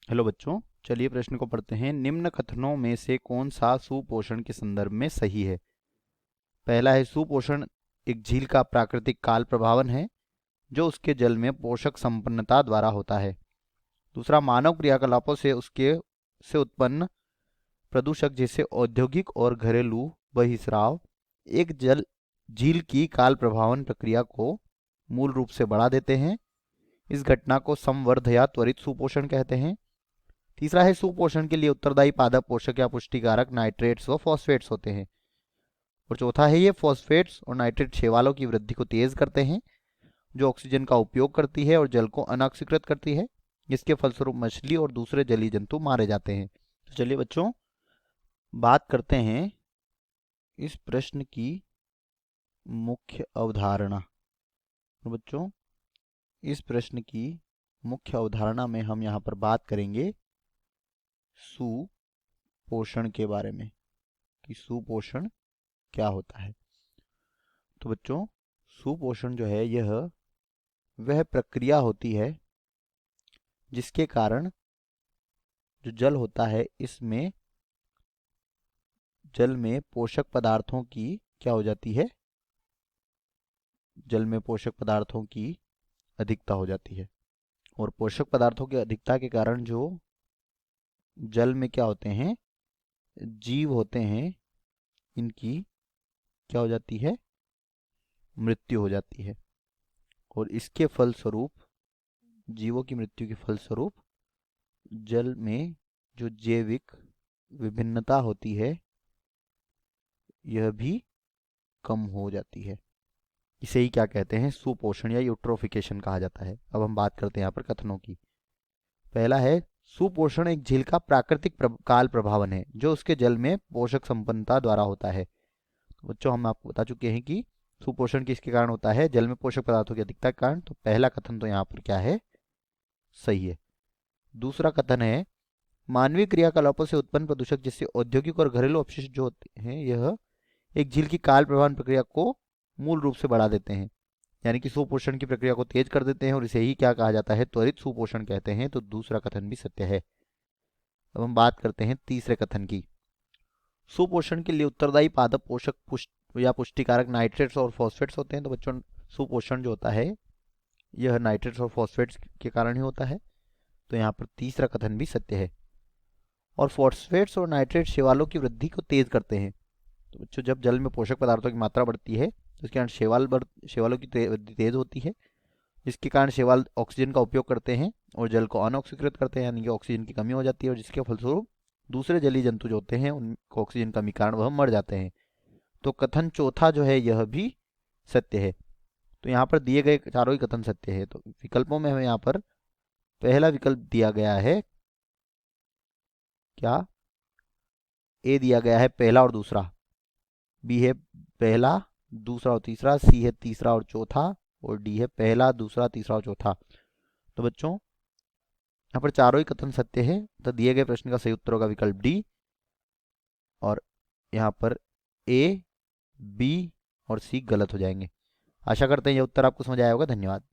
Hello बच्चों, चलिए प्रश्न को पढ़ते हैं। निम्न कथनों में से कौन सा सुपोषण के संदर्भ में सही है? पहला है, सुपोषण एक झील का प्राकृतिक काल प्रभावन है जो उसके जल में पोषक संपन्नता द्वारा होता है। दूसरा, मानव क्रियाकलापों से उसके से उत्पन्न प्रदूषक जैसे औद्योगिक और घरेलू बहिस्राव एक जल झील की काल प्रभावन प्रक्रिया को मूल रूप से बढ़ा देते हैं। इस घटना को संवर्ध या त्वरित सुपोषण कहते हैं। तीसरा है, सुपोषण के लिए उत्तरदायी पादप पोषक या पुष्टिकारक नाइट्रेट्स व फॉस्फेट्स होते हैं। और चौथा है, ये फॉस्फेट्स और नाइट्रेट शैवालों की वृद्धि को तेज करते हैं जो ऑक्सीजन का उपयोग करती है और जल को अनऑक्सीकृत करती है। इसके फलस्वरूप मछली और दूसरे जलीय जंतु मारे जाते हैं। तो चलिए बच्चों, बात करते हैं इस प्रश्न की मुख्य अवधारणा। तो बच्चों, इस प्रश्न की मुख्य अवधारणा में हम यहाँ पर बात करेंगे सुपोषण के बारे में कि सुपोषण क्या होता है। तो बच्चों, सुपोषण जो है यह वह प्रक्रिया होती है जिसके कारण जो जल होता है इसमें जल में पोषक पदार्थों की क्या हो जाती है, जल में पोषक पदार्थों की अधिकता हो जाती है। और पोषक पदार्थों की अधिकता के कारण जो जल में क्या होते हैं, जीव होते हैं, इनकी क्या हो जाती है, मृत्यु हो जाती है। और इसके फलस्वरूप, जीवों की मृत्यु के फलस्वरूप जल में जो जैविक विभिन्नता होती है यह भी कम हो जाती है। इसे ही क्या कहते हैं, सुपोषण या यूट्रोफिकेशन कहा जाता है। अब हम बात करते हैं यहाँ पर कथनों की। पहला है, सुपोषण एक झील का प्राकृतिक काल प्रभावन है जो उसके जल में पोषक संपन्नता द्वारा होता है। तो बच्चों, हम आपको बता चुके हैं कि सुपोषण किसके कारण होता है, जल में पोषक पदार्थों की अधिकता के कारण। तो पहला कथन तो यहाँ पर क्या है, सही है। दूसरा कथन है, मानवीय क्रियाकलापों से उत्पन्न प्रदूषक जैसे औद्योगिक और घरेलू अपशिष्ट जो होते हैं यह एक झील की काल प्रभावन प्रक्रिया को मूल रूप से बढ़ा देते हैं, यानी कि सुपोषण की प्रक्रिया को तेज कर देते हैं। और इसे ही क्या कहा जाता है, त्वरित सुपोषण कहते हैं। तो दूसरा कथन भी सत्य है। अब हम बात करते हैं तीसरे कथन की। सुपोषण के लिए उत्तरदायी पादप पोषक या पुष्टिकारक नाइट्रेट्स और फॉस्फेट्स होते हैं। तो बच्चों, सुपोषण जो होता है यह नाइट्रेट्स और फॉस्फेट्स के कारण ही होता है। तो यहाँ पर तीसरा कथन भी सत्य है। और फॉस्फेट्स और नाइट्रेट शैवालों की वृद्धि को तेज करते हैं। तो बच्चों, जब जल में पोषक पदार्थों की मात्रा बढ़ती है तो इसके कारण शैवालों की वृद्धि तेज होती है, जिसके कारण शैवाल ऑक्सीजन का उपयोग करते हैं और जल को अनऑक्सीकृत करते हैं, यानी कि ऑक्सीजन की कमी हो जाती है। और जिसके फलस्वरूप दूसरे जलीय जंतु जो होते हैं उनको ऑक्सीजन कमी कारण वह मर जाते हैं। तो कथन चौथा जो है यह भी सत्य है। तो यहाँ पर दिए गए चारों ही कथन सत्य है। तो विकल्पों में हमें यहाँ पर पहला विकल्प दिया गया है, क्या, ए दिया गया है पहला और दूसरा, बी है पहला, दूसरा और तीसरा, सी है तीसरा और चौथा, और डी है पहला, दूसरा, तीसरा और चौथा। तो बच्चों, यहाँ पर चारों ही कथन सत्य है। तो दिए गए प्रश्न का सही उत्तर होगा विकल्प डी। और यहाँ पर ए, बी और सी गलत हो जाएंगे। आशा करते हैं यह उत्तर आपको समझ आया होगा। धन्यवाद।